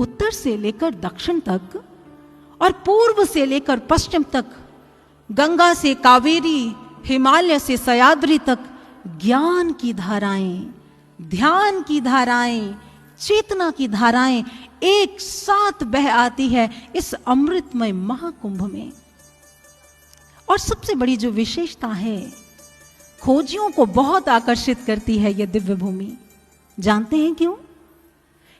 उत्तर से लेकर दक्षिण तक और पूर्व से लेकर पश्चिम तक, गंगा से कावेरी, हिमालय से सह्याद्री तक ज्ञान की धाराएं, ध्यान की धाराएं, चेतना की धाराएं एक साथ बह आती है इस अमृतमय महाकुंभ में। और सबसे बड़ी जो विशेषता है, खोजियों को बहुत आकर्षित करती है यह दिव्य भूमि। जानते हैं क्यों?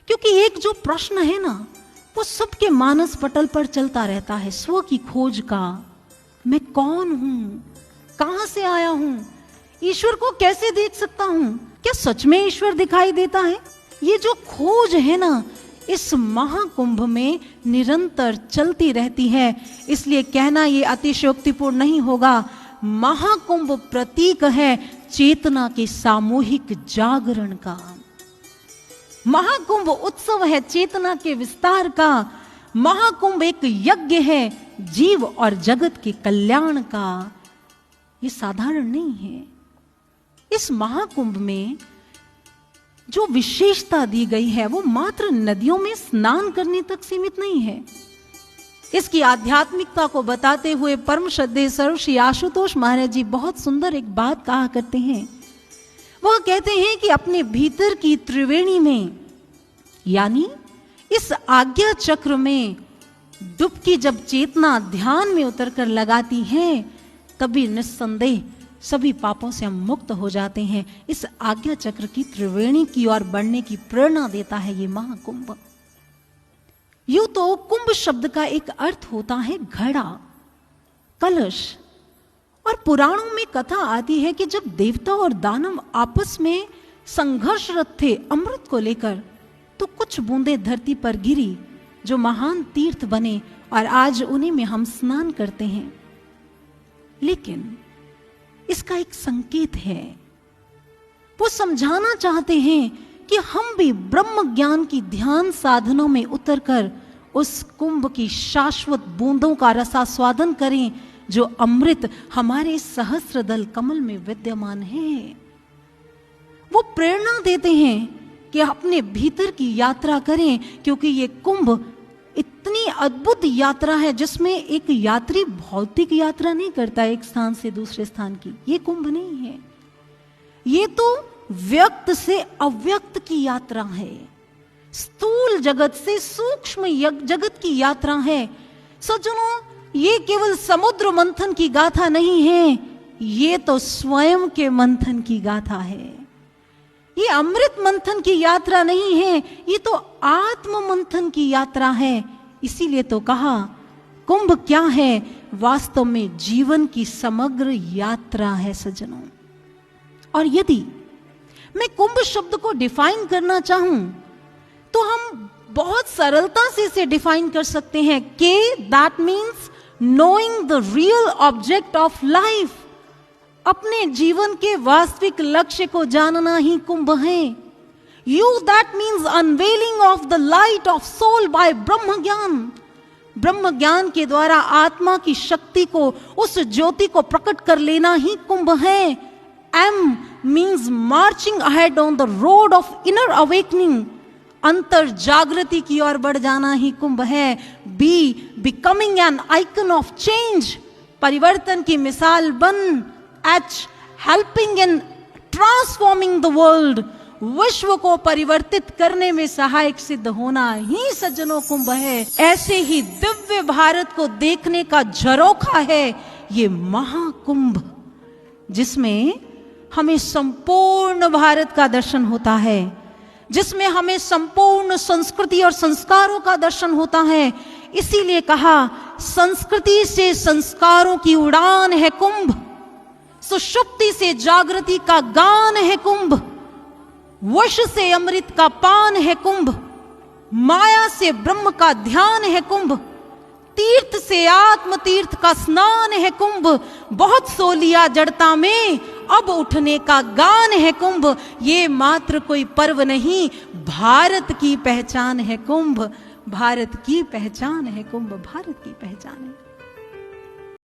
क्योंकि एक जो प्रश्न है ना, वो सबके मानस पटल पर चलता रहता है, स्व की खोज का। मैं कौन हूं? कहां से आया हूं? ईश्वर को कैसे देख सकता हूं? क्या सच में ईश्वर दिखाई देता है? ये जो खोज है ना, इस महाकुंभ में निरंतर चलती रहती है। इसलिए कहना ये अतिशयोक्तिपूर्ण नहीं होगा, महाकुंभ प्रतीक है चेतना के सामूहिक जागरण का। महाकुंभ उत्सव है चेतना के विस्तार का। महाकुंभ एक यज्ञ है जीव और जगत के कल्याण का। ये साधारण नहीं है। इस महाकुंभ में जो विशेषता दी गई है वो मात्र नदियों में स्नान करने तक सीमित नहीं है। इसकी आध्यात्मिकता को बताते हुए परम श्रद्धेय श्री आशुतोष महाराज जी बहुत सुंदर एक बात कहा करते हैं। वह कहते हैं कि अपने भीतर की त्रिवेणी में, यानी इस आज्ञा चक्र में डुबकी जब चेतना ध्यान में उतरकर लगाती है, तभी निस्संदेह सभी पापों से हम मुक्त हो जाते हैं। इस आज्ञा चक्र की त्रिवेणी की ओर बढ़ने की प्रेरणा देता है ये महाकुंभ। यूं तो कुंभ शब्द का एक अर्थ होता है घड़ा, कलश। और पुराणों में कथा आती है कि जब देवता और दानव आपस में संघर्षरत थे अमृत को लेकर, तो कुछ बूंदें धरती पर गिरी जो महान तीर्थ बने और आज उन्हीं में हम स्नान करते हैं। लेकिन इसका एक संकेत है। वो समझाना चाहते हैं कि हम भी ब्रह्म ज्ञान की ध्यान साधनों में उतरकर उस कुंभ की शाश्वत बूंदों का रसास्वादन करें जो अमृत हमारे सहस्त्रदल कमल में विद्यमान है। वो प्रेरणा देते हैं कि अपने भीतर की यात्रा करें, क्योंकि ये कुंभ इतनी अद्भुत यात्रा है जिसमें एक यात्री भौतिक यात्रा नहीं करता एक स्थान से दूसरे स्थान की। ये कुंभ नहीं है, ये तो व्यक्त से अव्यक्त की यात्रा है, स्थूल जगत से सूक्ष्म जगत की यात्रा है। सज्जनों, ये केवल समुद्र मंथन की गाथा नहीं है, ये तो स्वयं के मंथन की गाथा है। ये अमृत मंथन की यात्रा नहीं है, ये तो आत्म मंथन की यात्रा है। इसीलिए तो कहा कुंभ क्या है? वास्तव में जीवन की समग्र यात्रा है सज्जनों। और यदि मैं कुंभ शब्द को डिफाइन करना चाहूं तो हम बहुत सरलता से इसे डिफाइन कर सकते हैं कि that means knowing the real object of life. अपने जीवन के वास्तविक लक्ष्य को जानना ही कुंभ है। U that means unveiling of the light of soul by Brahm gyan. ब्रह्म ज्ञान के द्वारा आत्मा की शक्ति को, उस ज्योति को प्रकट कर लेना ही कुंभ है। M means marching ahead on the road of inner awakening. अंतर जागृति की ओर बढ़ जाना ही कुंभ है। B becoming an icon of change. परिवर्तन की मिसाल बन। H helping in transforming the world। विश्व को परिवर्तित करने में सहायक सिद्ध होना ही सज्जनों कुंभ है। ऐसे ही दिव्य भारत को देखने का झरोखा है ये महाकुंभ, जिसमें हमें संपूर्ण भारत का दर्शन होता है, जिसमें हमें संपूर्ण संस्कृति और संस्कारों का दर्शन होता है। इसीलिए कहा संस्कृति से संस्कारों की उड़ान है कुंभ, सुषुप्ति से जागृति का गान है कुंभ, वश से अमृत का पान है कुंभ, माया से ब्रह्म का ध्यान है कुंभ, तीर्थ से आत्म तीर्थ का स्नान है कुंभ, बहुत सो लिया जड़ता में अब उठने का गान है कुंभ। ये मात्र कोई पर्व नहीं, भारत की पहचान है कुंभ, भारत की पहचान है कुंभ, भारत की पहचान है।